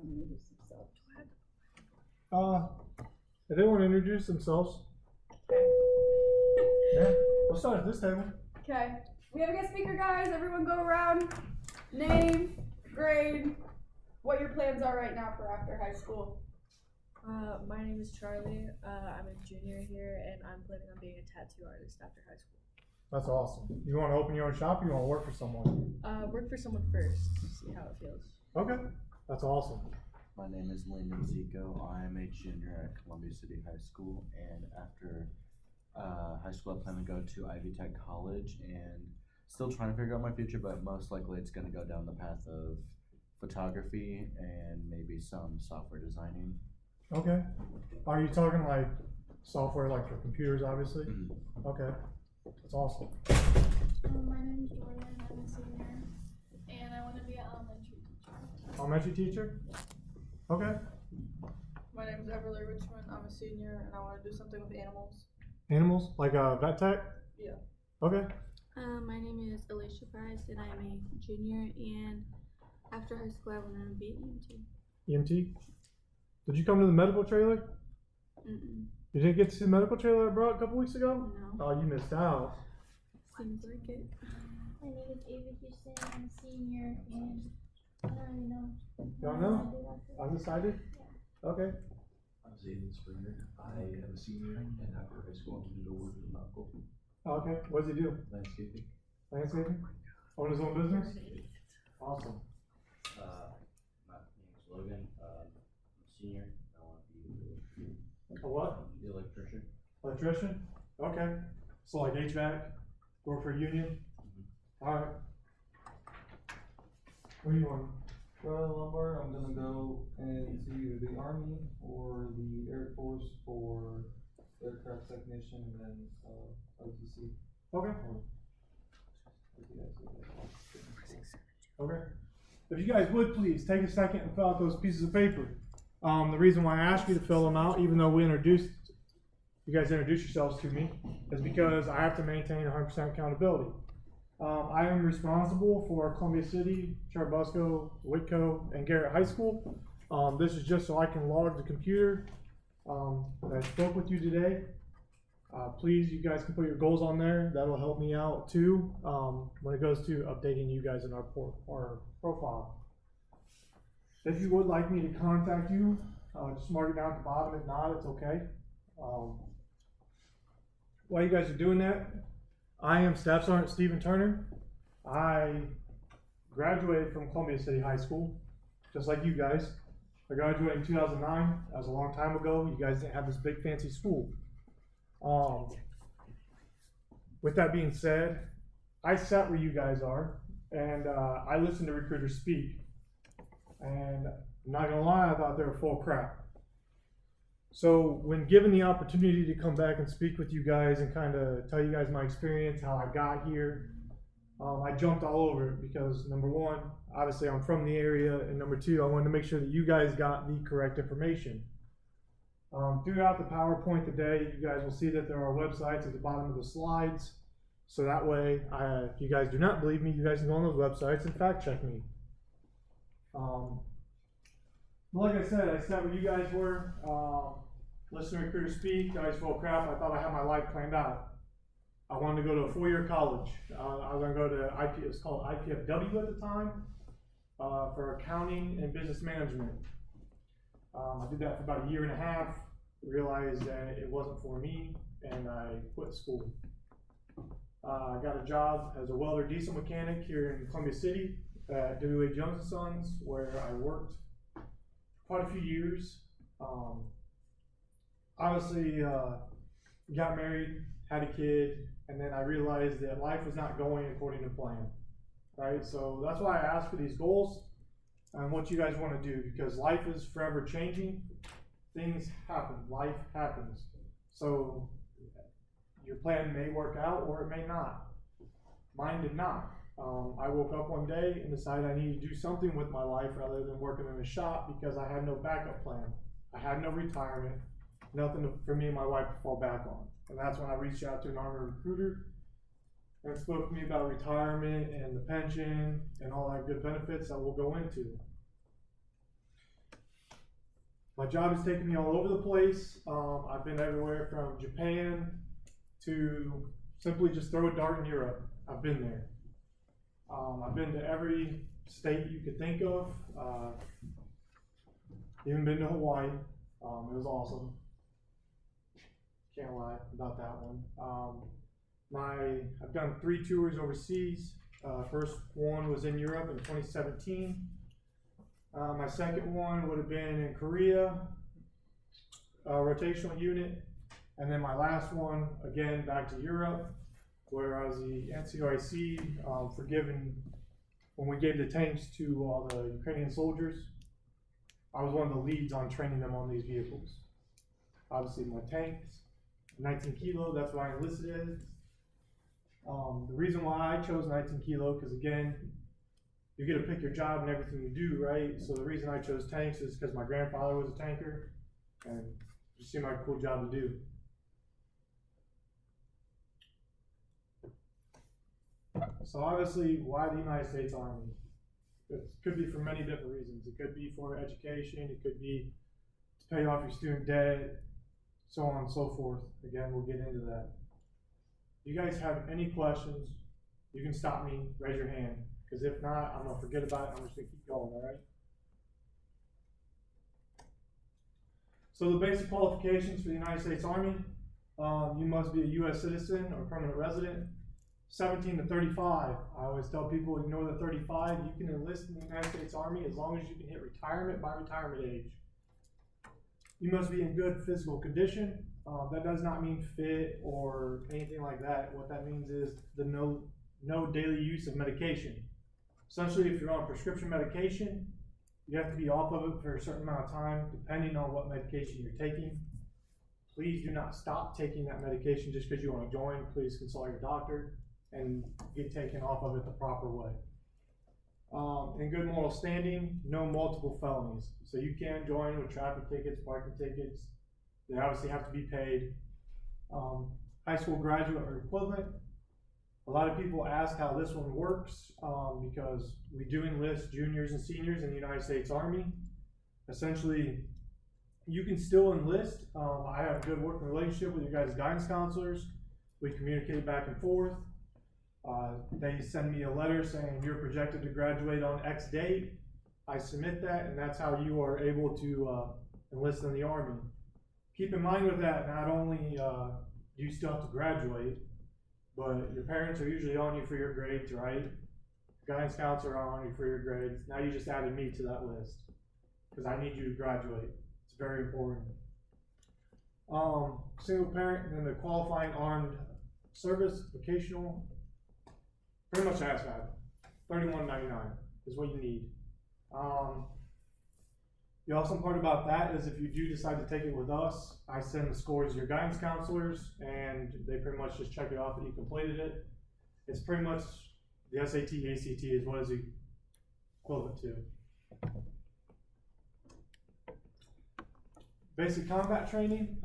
Introduce themselves. If they want to introduce themselves. Yeah, we'll start at this table. Okay. We have a guest speaker, guys. Everyone go around. Name, grade, what your plans are right now for after high school. My name is Charlie. I'm a junior here, and I'm planning on being a tattoo artist after high school. That's awesome. You want to open your own shop or you want to work for someone? Work for someone first, see how it feels. Okay, that's awesome. My name is Landon Zico. I'm a junior at Columbia City High School, and after high school I plan to go to Ivy Tech College, and still trying to figure out my future, but most likely it's going to go down the path of photography and maybe some software designing. Okay. Are you talking like software like for computers, obviously? Mm-hmm. Okay, that's awesome. My name is Jordan. I'm a senior, and I want to be an elementary teacher. Elementary teacher? Okay. My name is Everly Richmond. I'm a senior, and I want to do something with animals. Animals? Like vet tech? Yeah. Okay. My name is Alicia Price, and I'm a junior, and after high school I want to be an EMT. EMT? Did you come to the medical trailer? Mm-mm. You didn't get to see the medical trailer I brought a couple weeks ago? No. Oh, you missed out. Seems like it. My name is Ava Houston. I'm a senior, and I don't really know. You don't know? Undecided? Okay. I'm Zayden Springer. I am a senior, and after high school, I'm going to go work in medical. Okay. What does he do? Landscaping. Landscaping? Own his own business? Awesome. My name is Logan. I'm a senior. I want to be A what? the electrician. Electrician? Okay. So like HVAC? Work for a union? Alright. What do you want? Lombard, I'm gonna go into either the Army or the Air Force for aircraft technician, and then OTC. Okay. Okay. If you guys would please take a second and fill out those pieces of paper. The reason why I asked you to fill them out, even though you guys introduced yourselves to me, is because I have to maintain 100% accountability. I am responsible for Columbia City, Churubusco, Whitco, and Garrett High School. This is just so I can log the computer that I spoke with you today. Please, you guys can put your goals on there. That'll help me out too when it goes to updating you guys in our profile. If you would like me to contact you, just mark it down at the bottom. If not, it's okay. While you guys are doing that, I am Staff Sergeant Stephen Turner. I graduated from Columbia City High School, just like you guys. I graduated in 2009. That was a long time ago. You guys didn't have this big fancy school. With that being said, I sat where you guys are, and I listened to recruiters speak. And I'm not gonna lie, I thought they were full of crap. So when given the opportunity to come back and speak with you guys and kind of tell you guys my experience, how I got here, I jumped all over it because number one, obviously I'm from the area, and number two, I wanted to make sure that you guys got the correct information. Throughout the PowerPoint today, you guys will see that there are websites at the bottom of the slides. So that way, if you guys do not believe me, you guys can go on those websites and fact check me. Like I said, I sat where you guys were, listening to recruiters speak. I was full of crap. I thought I had my life planned out. I wanted to go to a four-year college. I was going to go to it was called IPFW at the time, for accounting and business management. I did that for about a year and a half, realized that it wasn't for me, and I quit school. I got a job as a welder diesel mechanic here in Columbia City at W.A. Jones & Sons, where I worked quite a few years. Obviously, got married, had a kid, and then I realized that life was not going according to plan, right? So that's why I asked for these goals and what you guys want to do, because life is forever changing. Things happen, life happens. So your plan may work out or it may not. Mine did not. I woke up one day and decided I needed to do something with my life rather than working in a shop, because I had no backup plan. I had no retirement, nothing for me and my wife to fall back on. And that's when I reached out to an Army recruiter and spoke to me about retirement and the pension and all that good benefits that we'll go into. My job has taken me all over the place. I've been everywhere from Japan to simply just throw a dart in Europe. I've been there. I've been to every state you could think of. Even been to Hawaii. It was awesome. Can't lie about that one. I've done 3 tours overseas. First one was in Europe in 2017. My second one would have been in Korea, rotational unit. And then my last one, again, back to Europe, where I was the NCOIC when we gave the tanks to all the Ukrainian soldiers. I was one of the leads on training them on these vehicles. Obviously my tanks, 19 kilo, that's what I enlisted as. The reason why I chose 19 kilo, because again, you get to pick your job and everything you do, right? So the reason I chose tanks is because my grandfather was a tanker, and it just seemed like a cool job to do. So obviously, why the United States Army? It could be for many different reasons. It could be for education, it could be to pay off your student debt, so on and so forth. Again, we'll get into that. If you guys have any questions, you can stop me, raise your hand. Because if not, I'm going to forget about it, I'm just going to keep going, all right? So the basic qualifications for the United States Army, you must be a U.S. citizen or permanent resident. 17 to 35, I always tell people, ignore the 35, you can enlist in the United States Army as long as you can hit retirement by retirement age. You must be in good physical condition. That does not mean fit or anything like that. What that means is no daily use of medication. Essentially, if you're on prescription medication, you have to be off of it for a certain amount of time, depending on what medication you're taking. Please do not stop taking that medication just because you want to join. Please consult your doctor and get taken off of it the proper way. In good moral standing, no multiple felonies. So you can join with traffic tickets, parking tickets. They obviously have to be paid. High school graduate or equivalent. A lot of people ask how this one works because we do enlist juniors and seniors in the United States Army. Essentially, you can still enlist. I have a good working relationship with your guys' guidance counselors. We communicate back and forth. They send me a letter saying you're projected to graduate on X date. I submit that, and that's how you are able to enlist in the Army. Keep in mind with that, not only do you still have to graduate, but your parents are usually on you for your grades, right? Guidance counselors are on you for your grades. Now you just added me to that list because I need you to graduate. It's very important. Single parent and then the qualifying armed service, vocational, pretty much ASVAB. $31.99 is what you need. The awesome part about that is if you do decide to take it with us, I send the scores to your guidance counselors and they pretty much just check it off that you completed it. It's pretty much the SAT, ACT is what is equivalent to. Basic combat training,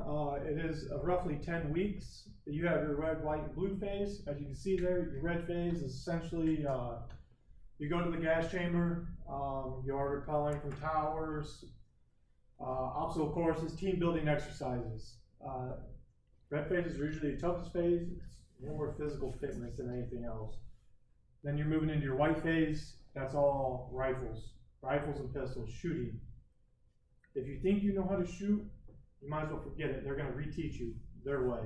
it is roughly 10 weeks. You have your red, white, and blue phase. As you can see there, your red phase is essentially, you go to the gas chamber, you are repelling from towers, obstacle courses, team building exercises. Red phase is usually the toughest phase. It's more physical fitness than anything else. Then you're moving into your white phase. That's all rifles and pistols, shooting. If you think you know how to shoot, you might as well forget it. They're going to reteach you their way.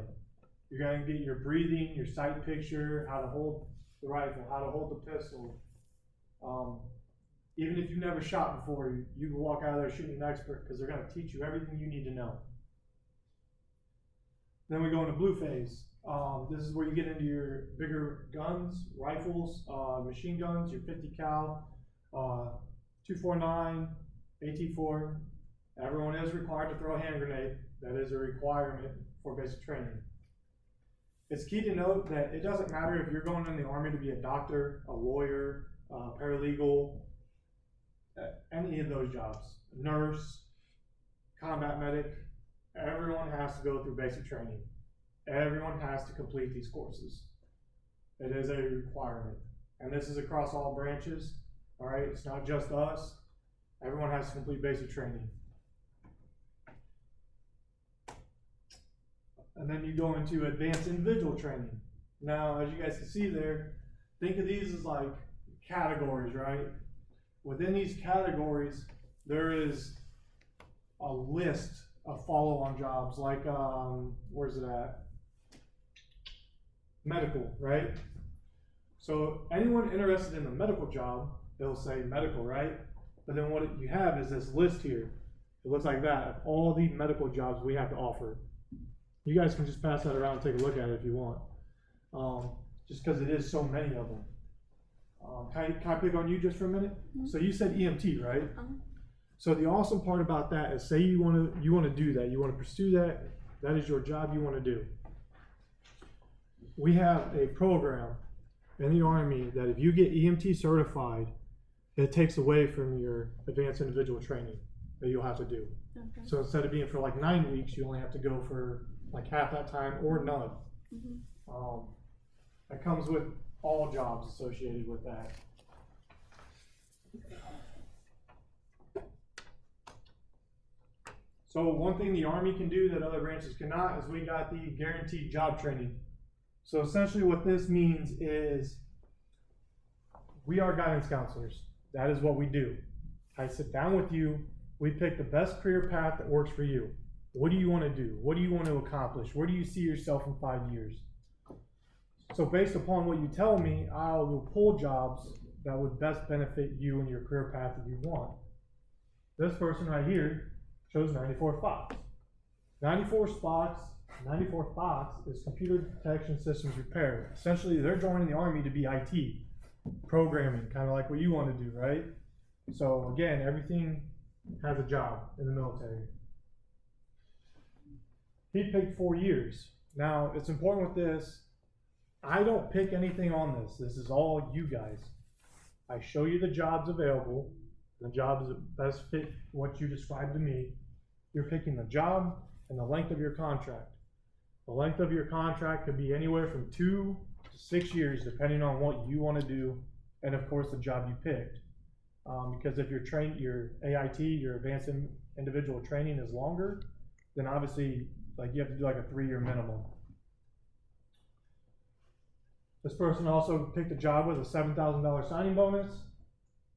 You're going to get your breathing, your sight picture, how to hold the rifle, how to hold the pistol. Even if you've never shot before, you can walk out of there shooting an expert because they're going to teach you everything you need to know. Then we go into blue phase. This is where you get into your bigger guns, rifles, machine guns, your 50 cal, 249, AT4. Everyone is required to throw a hand grenade. That is a requirement for basic training. It's key to note that it doesn't matter if you're going in the Army to be a doctor, a lawyer, paralegal, any of those jobs, nurse, combat medic, everyone has to go through basic training. Everyone has to complete these courses. It is a requirement. And this is across all branches, all right? It's not just us. Everyone has to complete basic training. and then you go into advanced individual training. Now, as you guys can see there, think of these as like categories, right? Within these categories, there is a list of follow-on jobs, like, where's it at? Medical, right? So anyone interested in a medical job, they'll say medical, right? But then what you have is this list here. It looks like that, of all the medical jobs we have to offer. You guys can just pass that around and take a look at it if you want. Just because it is so many of them. Can I pick on you just for a minute? Mm-hmm. So you said EMT, right? Uh-huh. So the awesome part about that is, say you want to do that, you want to pursue that, that is your job you want to do. We have a program in the Army that if you get EMT certified, it takes away from your advanced individual training that you'll have to do. Okay. So instead of being for like 9 weeks, you only have to go for like half that time or none. Mm-hmm. That comes with all jobs associated with that. So one thing the Army can do that other branches cannot is we got the guaranteed job training. So essentially what this means is we are guidance counselors. That is what we do. I sit down with you, we pick the best career path that works for you. What do you want to do? What do you want to accomplish? Where do you see yourself in 5 years? So based upon what you tell me, I will pull jobs that would best benefit you and your career path that you want. This person right here chose 94 Fox. 94 Fox is Computer Detection Systems Repair. Essentially, they're joining the Army to be IT, programming, kind of like what you want to do, right? So again, everything has a job in the military. He picked 4 years. Now, it's important with this, I don't pick anything on this. This is all you guys. I show you the jobs available, the jobs that best fit what you described to me. You're picking the job and the length of your contract. The length of your contract could be anywhere from 2 to 6 years, depending on what you want to do, and of course the job you picked. Because if your AIT, your advanced individual training is longer, then obviously like you have to do like a 3-year minimum. This person also picked a job with a $7,000 signing bonus,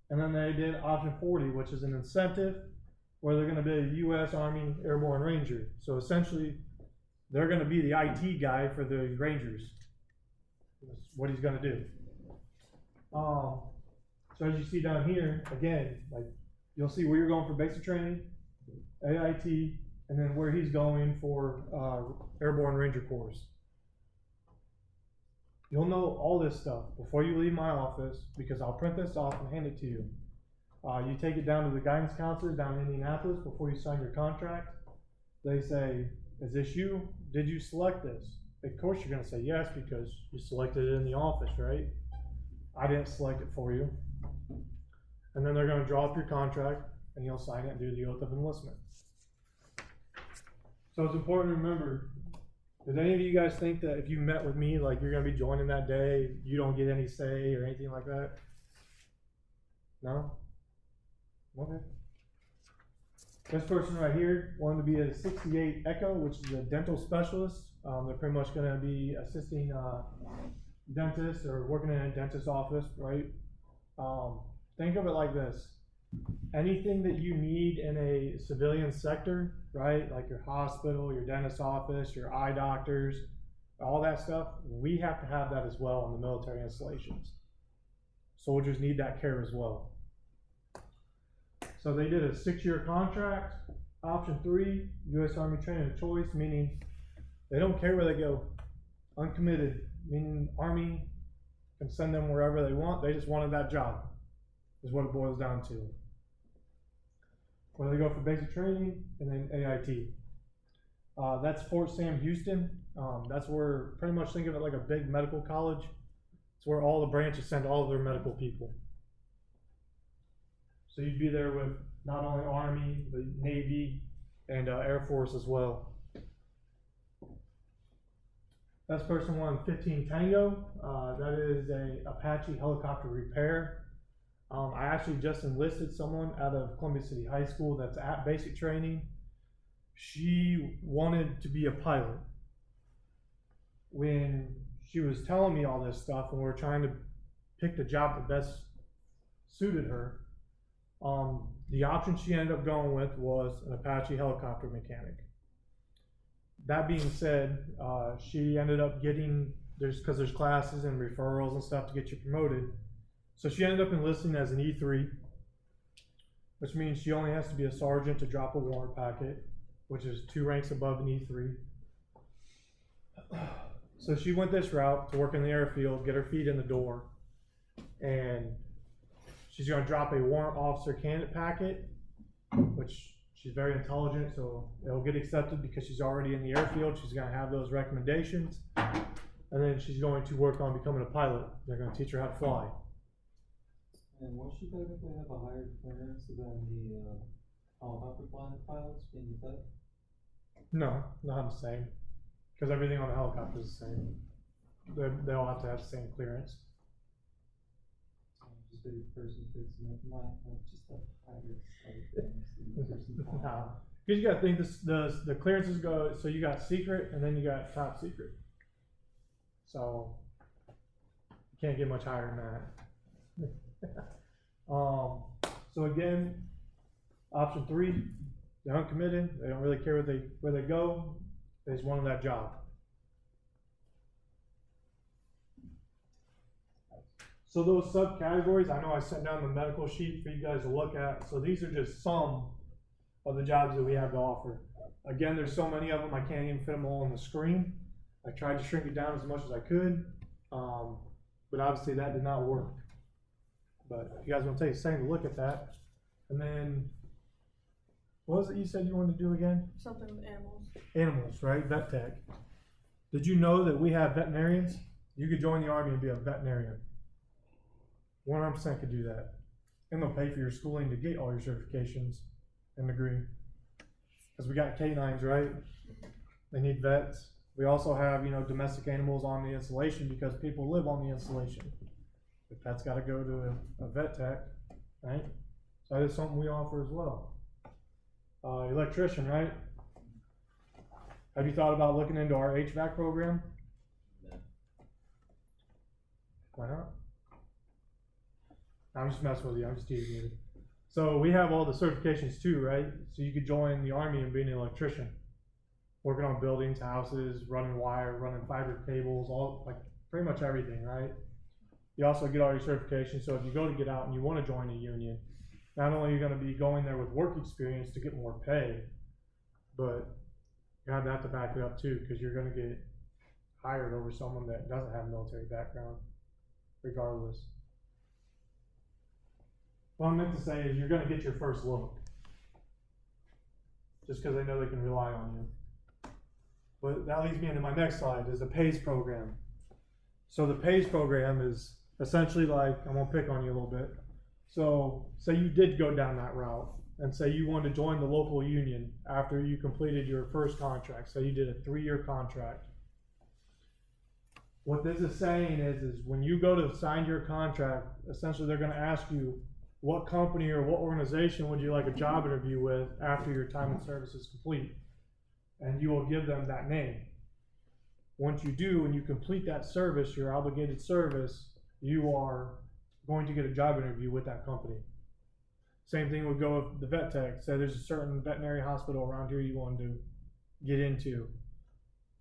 and then they did option 40, which is an incentive where they're going to be a U.S. Army Airborne Ranger. So essentially, they're going to be the IT guy for the Rangers. That's what he's going to do. So as you see down here, again, like you'll see where you're going for basic training, AIT, and then where he's going for Airborne Ranger course. You'll know all this stuff before you leave my office because I'll print this off and hand it to you. You take it down to the guidance counselor down in Indianapolis before you sign your contract. They say, is this you? Did you select this? Of course you're going to say yes because you selected it in the office, right? I didn't select it for you. And then they're going to draw up your contract and you'll sign it and do the oath of enlistment. So it's important to remember, did any of you guys think that if you met with me, like you're going to be joining that day, you don't get any say or anything like that? No? Okay. This person right here wanted to be a 68 Echo, which is a dental specialist. They're pretty much going to be assisting dentists or working in a dentist's office, right? Think of it like this. Anything that you need in a civilian sector, right? Like your hospital, your dentist's office, your eye doctors, all that stuff, we have to have that as well in the military installations. Soldiers need that care as well. So they did a 6-year contract. Option 3, U.S. Army training of choice, meaning they don't care where they go. Uncommitted, meaning Army can send them wherever they want. They just wanted that job, is what it boils down to. Where they go for basic training and then AIT. That's Fort Sam Houston. That's where, pretty much think of it like a big medical college. It's where all the branches send all of their medical people. So you'd be there with not only Army, but Navy, and Air Force as well. This person wanted 15 Tango. That is a Apache helicopter repair. I actually just enlisted someone out of Columbia City High School that's at basic training. She wanted to be a pilot. when she was telling me all this stuff and we were trying to pick the job that best suited her, the option she ended up going with was an Apache helicopter mechanic. That being said, she ended up getting, because there's classes and referrals and stuff to get you promoted. So she ended up enlisting as an E3, which means she only has to be a sergeant to drop a warrant packet, which is 2 ranks above an E3. So she went this route to work in the airfield, get her feet in the door, and she's going to drop a warrant officer candidate packet, which she's very intelligent, so it'll get accepted because she's already in the airfield. She's going to have those recommendations, and then she's going to work on becoming a pilot. They're going to teach her how to fly. And won't she technically have a higher clearance than the helicopter flying pilots being the tech? No, not the same, because everything on the helicopter is the same. They all have to have the same clearance. Just a person fixing it, not just a higher side things. No, because you got to think the clearances go. So you got secret, and then you got top secret. So you can't get much higher than that. So again, option 3, they're uncommitted. They don't really care where they go. They just wanted that job. So those subcategories, I know I sent down the medical sheet for you guys to look at. So these are just some of the jobs that we have to offer. Again, there's so many of them, I can't even fit them all on the screen. I tried to shrink it down as much as I could, but obviously that did not work. But if you guys want to take a second to look at that, and then, what was it you said you wanted to do again? Something with animals. Animals, right? Vet tech. Did you know that we have veterinarians? You could join the Army and be a veterinarian. 100% could do that. And they'll pay for your schooling to get all your certifications and degree. Because we got canines, right? They need vets. We also have, domestic animals on the installation because people live on the installation. The pet's got to go to a vet tech, right? So that is something we offer as well. Electrician, right? Have you thought about looking into our HVAC program? No. Why not? I'm just messing with you. I'm just teasing you. So we have all the certifications too, right? So you could join the Army and be an electrician, working on buildings, houses, running wire, running fiber cables, all like pretty much everything, right? You also get all your certifications. So if you go to get out and you want to join a union, not only are you going to be going there with work experience to get more pay, but you have to back it up too, because you're going to get hired over someone that doesn't have a military background, regardless. What I meant to say is you're going to get your first look, just because they know they can rely on you. But that leads me into my next slide, is the PACE program. So the PACE program is essentially like, I'm going to pick on you a little bit. So say you did go down that route, and say you wanted to join the local union after you completed your first contract. So you did a 3-year contract. What this is saying is when you go to sign your contract, essentially they're going to ask you, what company or what organization would you like a job interview with after your time in service is complete? And you will give them that name. Once you do, and you complete that service, your obligated service, you are going to get a job interview with that company. Same thing would go with the vet tech. Say there's a certain veterinary hospital around here you want to get into.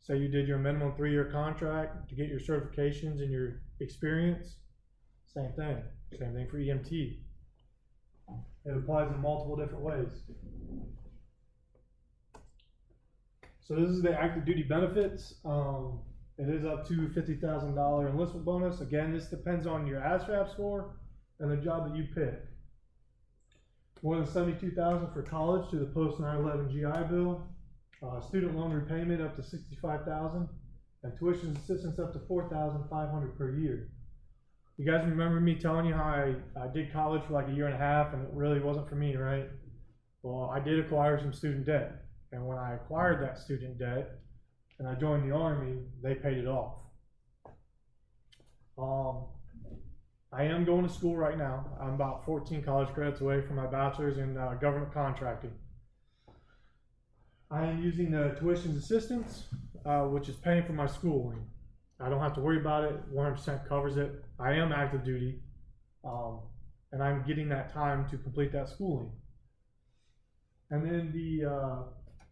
Say you did your minimum 3-year contract to get your certifications and your experience. Same thing. Same thing for EMT. It applies in multiple different ways. So this is the active duty benefits. It is up to $50,000 enlistment bonus. Again, this depends on your ASVAB score and the job that you pick. More than $72,000 for college through the post 9/11 GI Bill. Student loan repayment up to $65,000, and tuition assistance up to $4,500 per year. You guys remember me telling you how I did college for like 1.5 years and it really wasn't for me, right? Well, I did acquire some student debt, and when I acquired that student debt and I joined the Army, they paid it off. I am going to school right now. I'm about 14 college credits away from my bachelor's in government contracting. I am using the tuition assistance, which is paying for my schooling. I don't have to worry about it. 100% covers it. I am active duty, and I'm getting that time to complete that schooling. And then the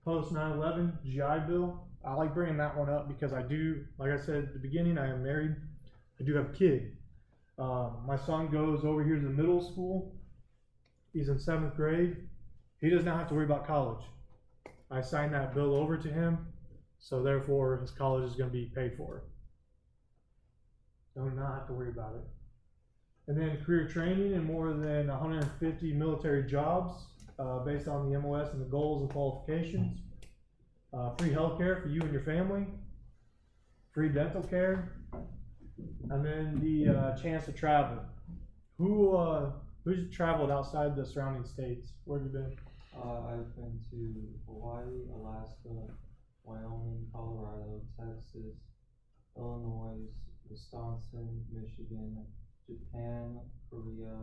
post 9/11 GI Bill, I like bringing that one up because I do, like I said at the beginning, I am married. I do have a kid. My son goes over here to the middle school. He's in 7th grade. He does not have to worry about college. I signed that bill over to him, so therefore his college is going to be paid for. Do not have to worry about it. And then career training in more than 150 military jobs based on the MOS and the goals and qualifications. Free health care for you and your family. Free dental care. And then the chance to travel. Who's traveled outside the surrounding states? Where have you been? I've been to Hawaii, Alaska, Wyoming, Colorado, Texas, Illinois, Wisconsin, Michigan, Japan, Korea,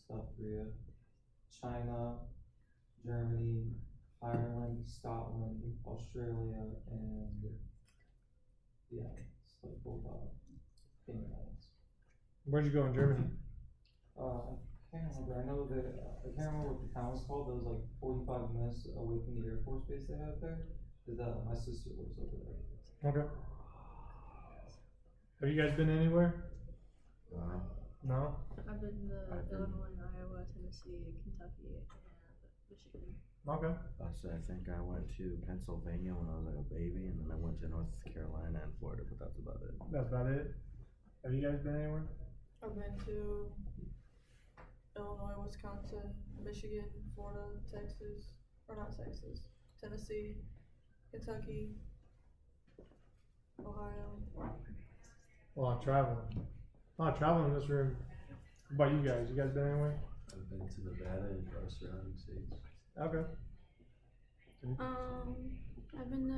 South Korea, China, Germany, Ireland, Scotland, Australia, and yeah, it's like both Finland. Where'd you go in Germany? I can't remember. I know that I can't remember what the town was called. That was like 45 minutes away from the Air Force base they have there. Is that my sister lives over there? Okay. Have you guys been anywhere? No? I've been to Illinois, Iowa, Tennessee, Kentucky, and Michigan. Okay. I think I went to Pennsylvania when I was like a baby, and then I went to North Carolina and Florida, but that's about it. That's about it. Have you guys been anywhere? I've been to Illinois, Wisconsin, Michigan, Florida, Texas, or not Texas, Tennessee, Kentucky, Ohio. A lot of traveling. A lot of traveling in this room. What about you guys? You guys been anywhere? I've been to Nevada and our surrounding states. Okay. I've been to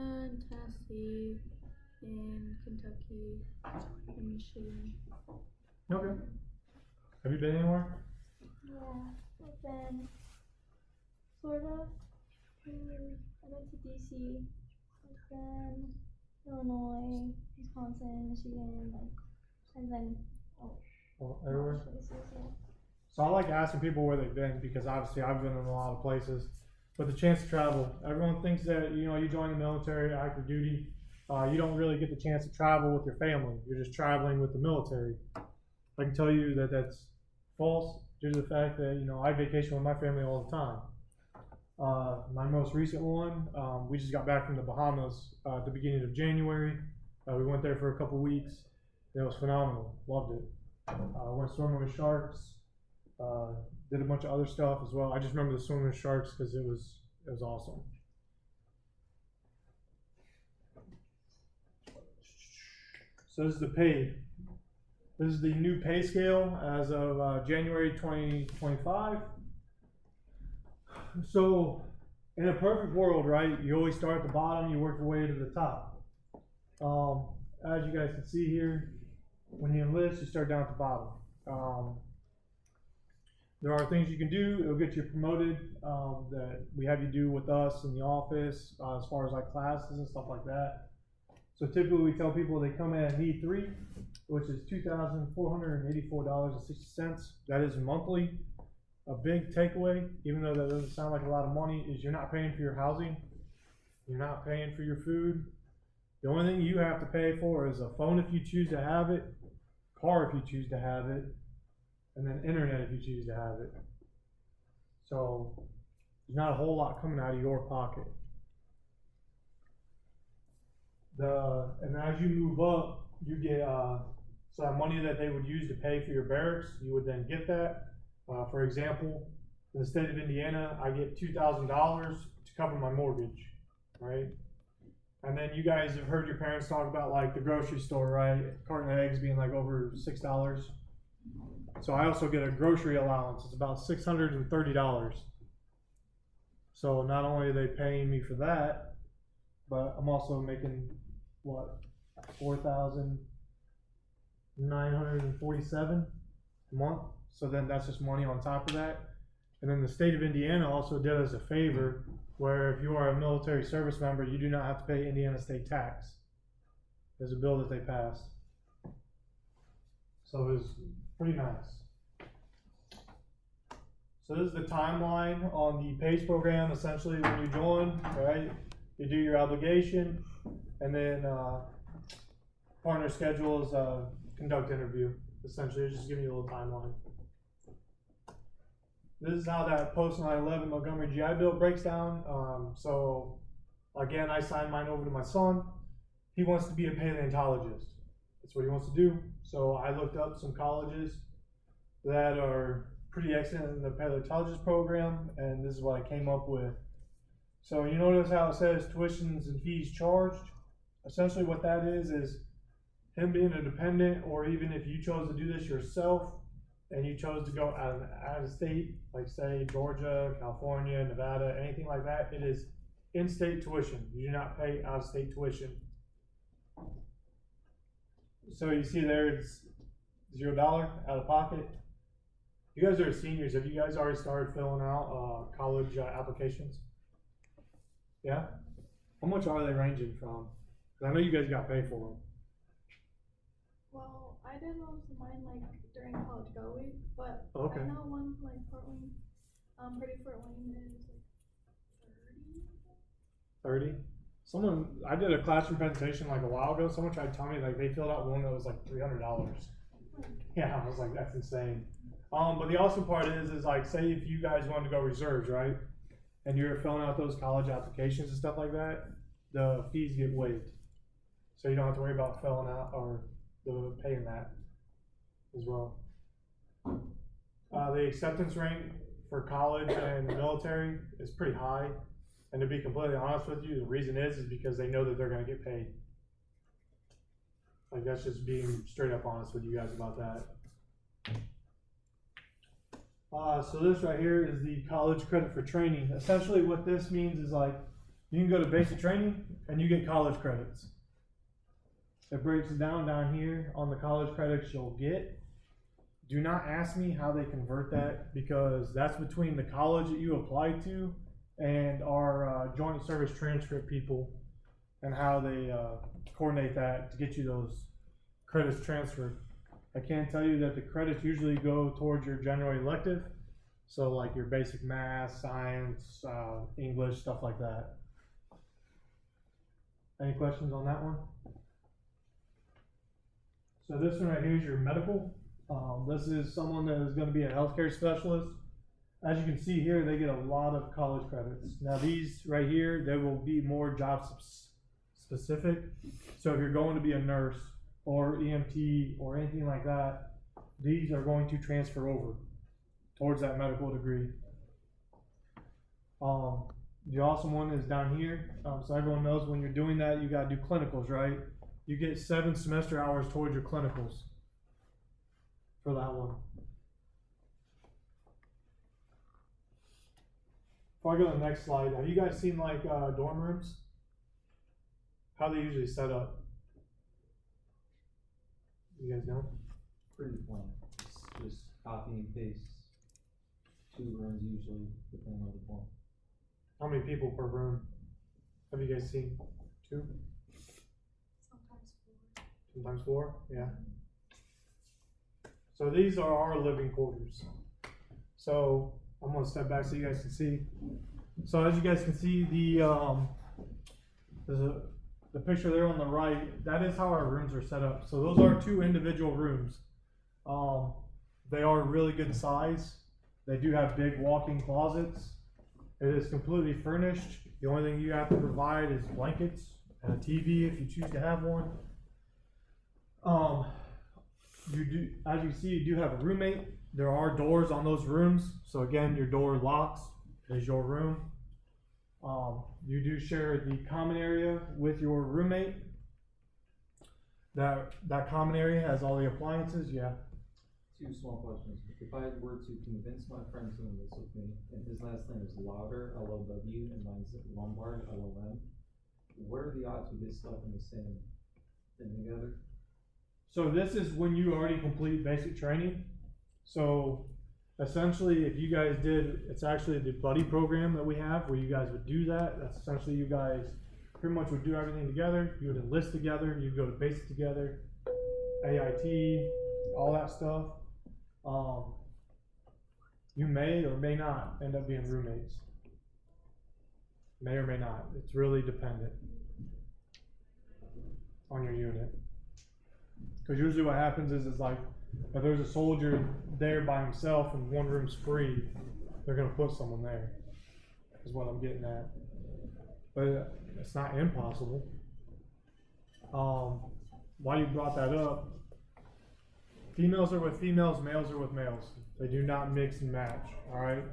Tennessee, in Kentucky, and Michigan. Okay. Have you been anywhere? Yeah, I've been Florida. I went to DC. I've been Illinois, Wisconsin, Michigan. I've been Everywhere? places. Yeah. So I like asking people where they've been because obviously I've been in a lot of places. But the chance to travel, everyone thinks that, you know, you join the military, active duty, you don't really get the chance to travel with your family. You're just traveling with the military. I can tell you that that's false due to the fact that, you know, I vacation with my family all the time. My most recent one, we just got back from the Bahamas at the beginning of January. We went there for a couple weeks. It was phenomenal. Loved it. Went swimming with sharks. Did a bunch of other stuff as well. I just remember the swimming with sharks because it was awesome. So this is the pay. This is the new pay scale as of January 2025. So in a perfect world, right, you always start at the bottom, you work your way to the top. As you guys can see here, when you enlist, you start down at the bottom. There are things you can do. It'll get you promoted that we have you do with us in the office as far as like classes and stuff like that. So typically we tell people they come in at need 3, which is $2,484.60. That is monthly. A big takeaway, even though that doesn't sound like a lot of money, is you're not paying for your housing. You're not paying for your food. The only thing you have to pay for is a phone if you choose to have it, car if you choose to have it, and then internet if you choose to have it. So there's not a whole lot coming out of your pocket. And as you move up, you get so that money that they would use to pay for your barracks, you would then get that. For example, in the state of Indiana, I get $2,000 to cover my mortgage, right? And then you guys have heard your parents talk about like the grocery store, right? A carton of eggs being like over $6. So I also get a grocery allowance. It's about $630. So not only are they paying me for that, but I'm also making what, $4,947 a month. So then that's just money on top of that. And then the state of Indiana also did us a favor where if you are a military service member, you do not have to pay Indiana state tax. is a bill that they passed. So it was pretty nice. So this is the timeline on the PACE program. Essentially, when you join, right, you do your obligation, and then partner schedules conduct interview. Essentially, it's just giving you a little timeline. This is how that post 9/11 Montgomery GI Bill breaks down. So again, I signed mine over to my son. He wants to be a paleontologist. That's what he wants to do. So I looked up some colleges that are pretty excellent in the paleontologist program, and this is what I came up with. So you notice how it says tuitions and fees charged? Essentially what that is him being a dependent, or even if you chose to do this yourself and you chose to go out of state, like say Georgia, California, Nevada, anything like that, it is in-state tuition. You do not pay out-of-state tuition. So you see there, it's $0 out of pocket. You guys are seniors. Have you guys already started filling out college applications? Yeah? How much are they ranging from? 'Cause I know you guys got paid for them. Well, I did most of mine like during college go week, but Okay. I know one like Fort Wayne, pretty Fort Wayne is like 30. 30? I did a classroom presentation like a while ago. Someone tried to tell me like they filled out one that was like $300. Yeah, I was like, that's insane. But the awesome part is like, say if you guys wanted to go reserves, right? And you're filling out those college applications and stuff like that, the fees get waived. So you don't have to worry about filling out or paying that as well. The acceptance rate for college and military is pretty high. And to be completely honest with you, the reason is because they know that they're going to get paid. Like, that's just being straight up honest with you guys about that. So this right here is the college credit for training. Essentially what this means is like, you can go to basic training and you get college credits. It breaks it down here on the college credits you'll get. Do not ask me how they convert that, because that's between the college that you apply to and our joint service transcript people, and how they coordinate that to get you those credits transferred. I can tell you that the credits usually go towards your general elective, so like your basic math, science, English, stuff like that. Any questions on that one? So this one right here is your medical. This is someone that is going to be a healthcare specialist. As you can see here, they get a lot of college credits. Now these right here, they will be more job specific. So if you're going to be a nurse or EMT or anything like that, these are going to transfer over towards that medical degree. The awesome one is down here. So everyone knows when you're doing that, you got to do clinicals, right? You get 7 semester hours towards your clinicals for that one. Before I go to the next slide, have you guys seen like dorm rooms? How they usually set up? You guys know? Pretty plain. It's just copy and paste. 2 rooms usually, depending on the form. How many people per room? Have you guys seen? 2? Sometimes 4, yeah. So these are our living quarters. So I'm gonna step back so you guys can see. So as you guys can see, the picture there on the right, that is how our rooms are set up. So those are 2 individual rooms. They are really good size. They do have big walk-in closets. It is completely furnished. The only thing you have to provide is blankets and a TV if you choose to have one. You do, as you see, you do have a roommate. There are doors on those rooms. So again, your door locks is your room. You do share the common area with your roommate. That common area has all the appliances, yeah. 2 small questions. If I were to convince my friend to live with me, and his last name is Lauder, L-O-W, and mine's Lombard, L-O-M, what are the odds we get stuck in the same thing together? So this is when you already complete basic training. So essentially, if you guys did, it's actually the buddy program that we have where you guys would do that. That's essentially you guys pretty much would do everything together. You would enlist together. You'd go to basic together, AIT, all that stuff. You may or may not end up being roommates. May or may not. It's really dependent on your unit. Because usually what happens is like, if there's a soldier there by himself and one room's free, they're going to put someone there, is what I'm getting at. But it's not impossible. Why you brought that up, females are with females, males are with males. They do not mix and match, alright?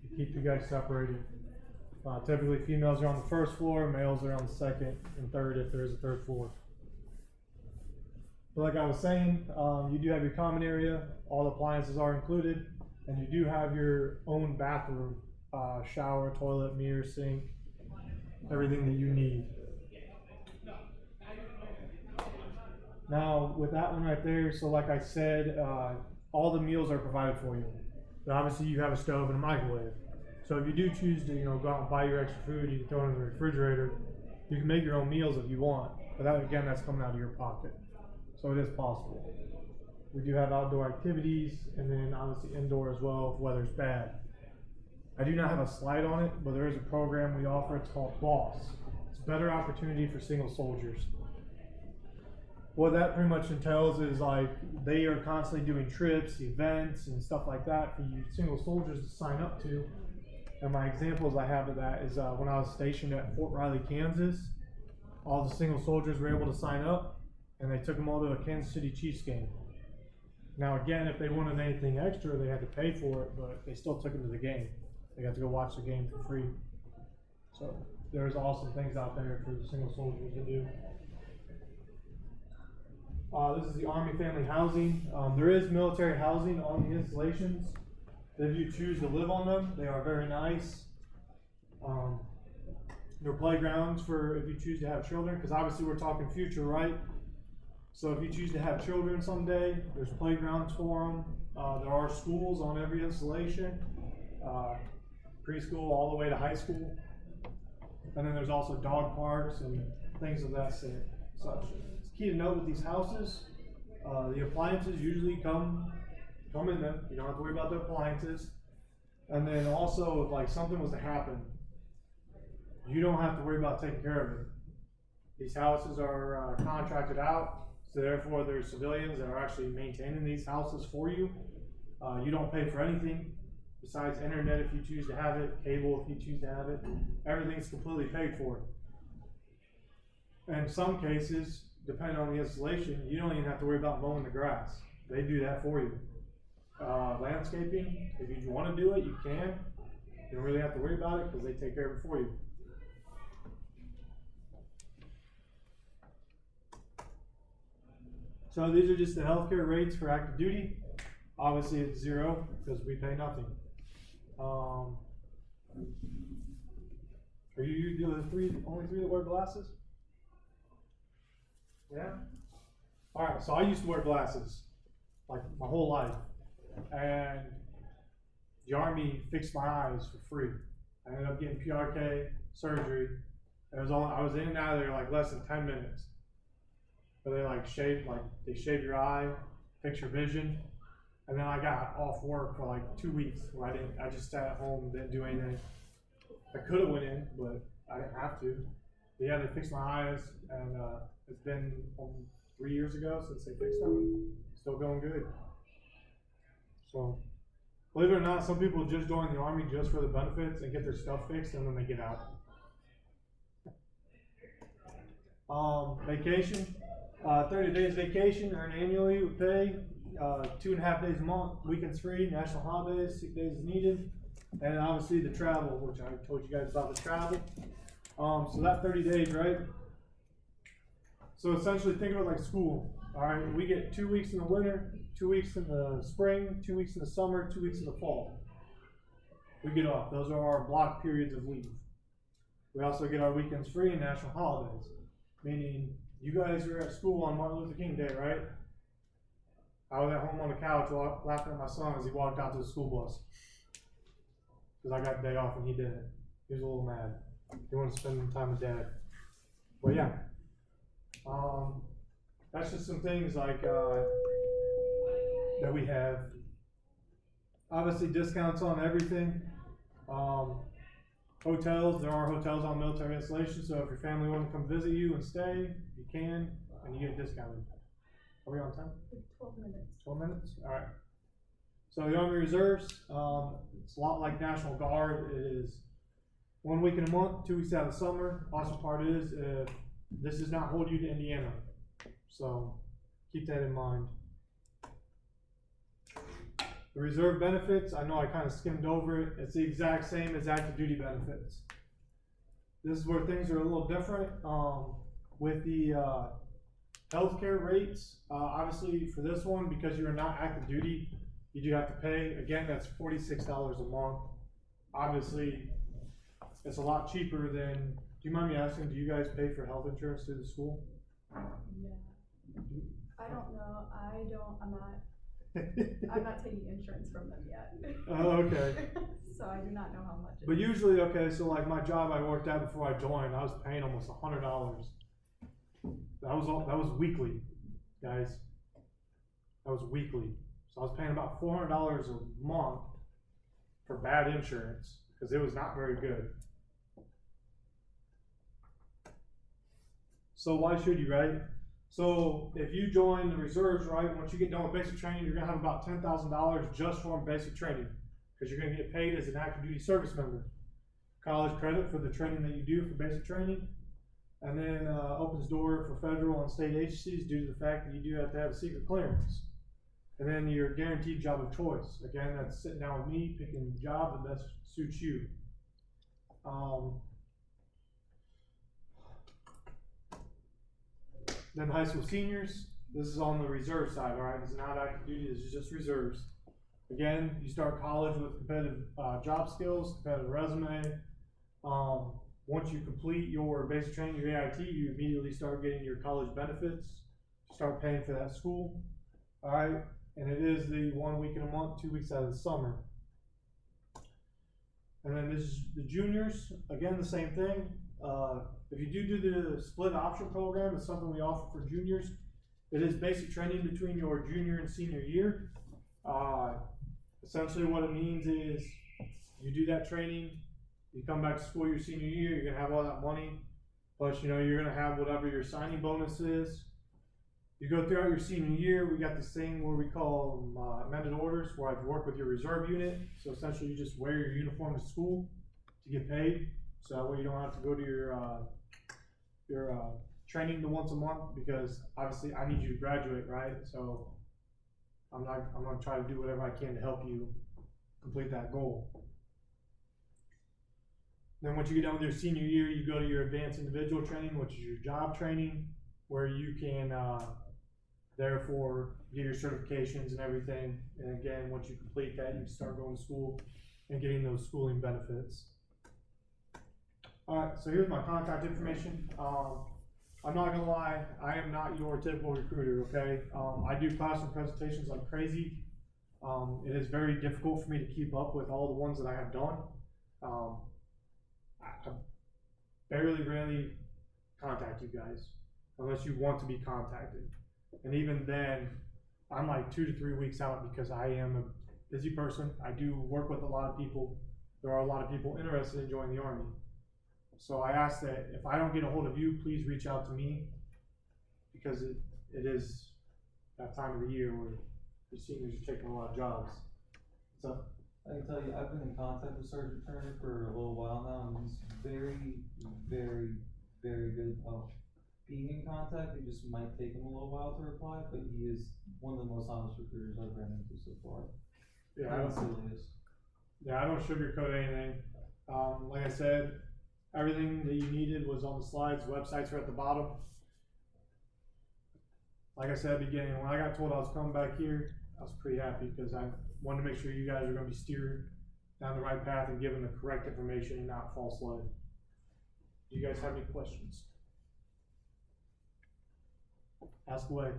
You keep you guys separated. Typically females are on the first floor, males are on the second and third if there is a third floor. But like I was saying, you do have your common area, all the appliances are included, and you do have your own bathroom, shower, toilet, mirror, sink, everything that you need. Now, with that one right there, so like I said, all the meals are provided for you. But obviously you have a stove and a microwave. So if you do choose to, go out and buy your extra food, you can throw it in the refrigerator. You can make your own meals if you want. But that, again, that's coming out of your pocket. So it is possible. We do have outdoor activities, and then obviously indoor as well if weather's bad. I do not have a slide on it, but there is a program we offer. It's called BOSS. It's Better Opportunity for Single Soldiers. What that pretty much entails is like they are constantly doing trips, events, and stuff like that for you single soldiers to sign up to. And my examples I have of that is when I was stationed at Fort Riley, Kansas, all the single soldiers were able to sign up, and they took them all to a Kansas City Chiefs game. Now again, if they wanted anything extra, they had to pay for it, but they still took them to the game. They got to go watch the game for free. So there's awesome things out there for the single soldiers to do. This is the Army Family Housing. There is military housing on the installations. If you choose to live on them, they are very nice. They're playgrounds for if you choose to have children, because obviously we're talking future, right? So if you choose to have children someday, there's playgrounds for them. There are schools on every installation, preschool all the way to high school. And then there's also dog parks and things of that such. It's key to note with these houses, the appliances usually come in them. You don't have to worry about the appliances. And then also, if like something was to happen, you don't have to worry about taking care of it. These houses are contracted out, so therefore there's civilians that are actually maintaining these houses for you. You don't pay for anything besides internet if you choose to have it, cable if you choose to have it. Everything's completely paid for. In some cases, depending on the installation, you don't even have to worry about mowing the grass. They do that for you. Landscaping, if you want to do it, you can. You don't really have to worry about it because they take care of it for you. So these are just the healthcare rates for active duty. Obviously it's zero because we pay nothing. Are you the only three that wear glasses? Yeah? Alright, so I used to wear glasses like my whole life. And the Army fixed my eyes for free. I ended up getting PRK surgery. I was in and out of there like less than 10 minutes. But they shave your eye, fix your vision. And then I got off work for like 2 weeks where I just sat at home and didn't do anything. I could have went in, but I didn't have to. But yeah, they fixed my eyes, and it's been 3 years ago since they fixed them. Still going good. So, believe it or not, some people just join the Army just for the benefits and get their stuff fixed, and then they get out. Vacation, 30 days vacation, earned annually with pay, 2.5 days a month, weekends free, national holidays, sick days as needed, and obviously the travel, which I told you guys about the travel. So that 30 days, right? So essentially think of it like school. Alright, we get 2 weeks in the winter, 2 weeks in the spring, 2 weeks in the summer, 2 weeks in the fall. We get off. Those are our block periods of leave. We also get our weekends free and national holidays. Meaning, you guys are at school on Martin Luther King Day, right? I was at home on the couch laughing at my son as he walked out to the school bus. Because I got the day off and he didn't. He was a little mad. He wanted to spend time with Dad. But yeah, that's just some things like that we have. Obviously, discounts on everything. Hotels, there are hotels on military installation, so if your family wants to come visit you and stay, you can, and you get discounted. Are we on time? 12 minutes. 12 minutes? Alright. So the Army Reserves, it's a lot like National Guard. It is 1 week in a month, 2 weeks out of the summer. Awesome part is, this does not hold you to Indiana. So keep that in mind. The reserve benefits, I know I kind of skimmed over it. It's the exact same as active duty benefits. This is where things are a little different. With the healthcare rates, obviously for this one, because you're not active duty, you do have to pay. Again, that's $46 a month. Obviously, it's a lot cheaper than, do you mind me asking, do you guys pay for health insurance through the school? Yeah. I don't know. I'm not taking insurance from them yet. Oh, okay. So I do not know how much it But is. usually, okay, so like my job I worked at before I joined, I was paying almost $100. That was weekly, guys. That was weekly. So I was paying about $400 a month for bad insurance because it was not very good. So why should you, right? So if you join the reserves, right, once you get done with basic training, you're gonna have about $10,000 just from basic training because you're gonna get paid as an active duty service member. College credit for the training that you do for basic training, and then opens door for federal and state agencies due to the fact that you do have to have a secret clearance. And then your guaranteed job of choice. Again, that's sitting down with me, picking the job that best suits you. Then high school seniors, this is on the reserve side, all right? This is not active duty, this is just reserves. Again, you start college with competitive job skills, competitive resume. Once you complete your basic training, your AIT, you immediately start getting your college benefits, start paying for that school, all right? And it is the 1 week in a month, 2 weeks out of the summer. And then this is the juniors, again, the same thing. If you do the split option program, it's something we offer for juniors. It is basic training between your junior and senior year. Essentially what it means is you do that training, you come back to school your senior year, you're gonna have all that money, plus you're gonna have whatever your signing bonus is. You go throughout your senior year, we got this thing where we call them amended orders, where I've worked with your reserve unit. So essentially you just wear your uniform to school to get paid. So that way you don't have to go to your training the once a month, because obviously I need you to graduate, right? So I'm gonna try to do whatever I can to help you complete that goal. Then once you get done with your senior year, you go to your advanced individual training, which is your job training, where you can therefore get your certifications and everything. And again, once you complete that, you start going to school and getting those schooling benefits. Alright, so here's my contact information. I'm not gonna lie, I am not your typical recruiter, okay? I do classroom presentations like crazy. It is very difficult for me to keep up with all the ones that I have done. I rarely contact you guys unless you want to be contacted. And even then, I'm like 2 to 3 weeks out because I am a busy person. I do work with a lot of people. There are a lot of people interested in joining the Army. So I ask that if I don't get a hold of you, please reach out to me, because it is that time of the year where the seniors are taking a lot of jobs. So I can tell you, I've been in contact with Sergeant Turner for a little while now, and he's very, very, very good about being in contact. It just might take him a little while to reply, but he is one of the most honest recruiters I've ran into so far. yeah, I I don't sugarcoat anything. Like I said, everything that you needed was on the slides. Websites are at the bottom. Like I said at the beginning, when I got told I was coming back here, I was pretty happy because I wanted to make sure you guys are going to be steered down the right path and given the correct information and not false led. Do you guys have any questions? Ask away.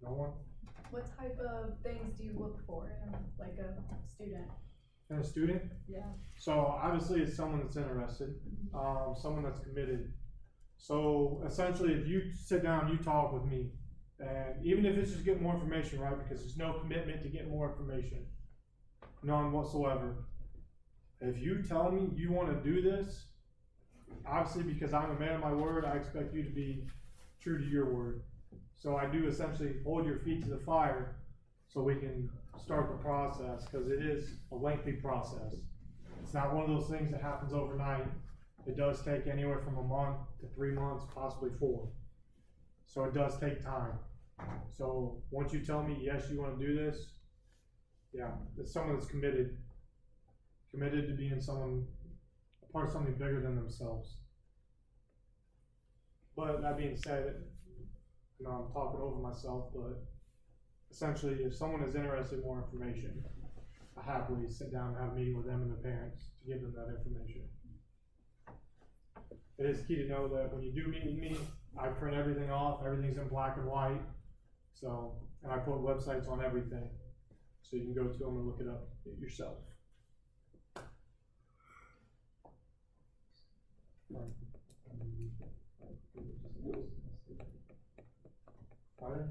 No one? What type of things do you look for in like a student? and a student. Yeah. So obviously it's someone that's interested, someone that's committed. So essentially if you sit down, you talk with me, and even if it's just getting more information, right, because there's no commitment to get more information, none whatsoever. If you tell me you want to do this, obviously because I'm a man of my word, I expect you to be true to your word. So I do essentially hold your feet to the fire so we can start the process, because it is a lengthy process. It's not one of those things that happens overnight. It does take anywhere from a month to 3 months, possibly 4. So it does take time. So once you tell me, yes, you want to do this, yeah, it's someone that's committed to being a part of something bigger than themselves. But that being said, you know, I'm talking over myself, but essentially, if someone is interested in more information, I happily sit down and have a meeting with them and their parents to give them that information. It is key to know that when you do meet with me, I print everything off, everything's in black and white, so, and I put websites on everything, so you can go to them and look it up yourself. Friday?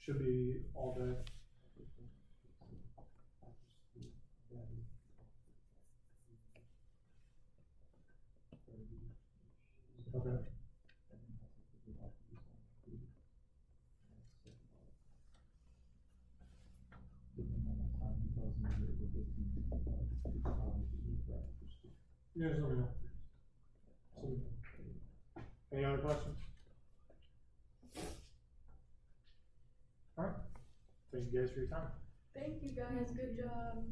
Should be all day. Okay. Yeah, just let me know. Any other questions? Alright. Thank you guys for your time. Thank you guys. Good job.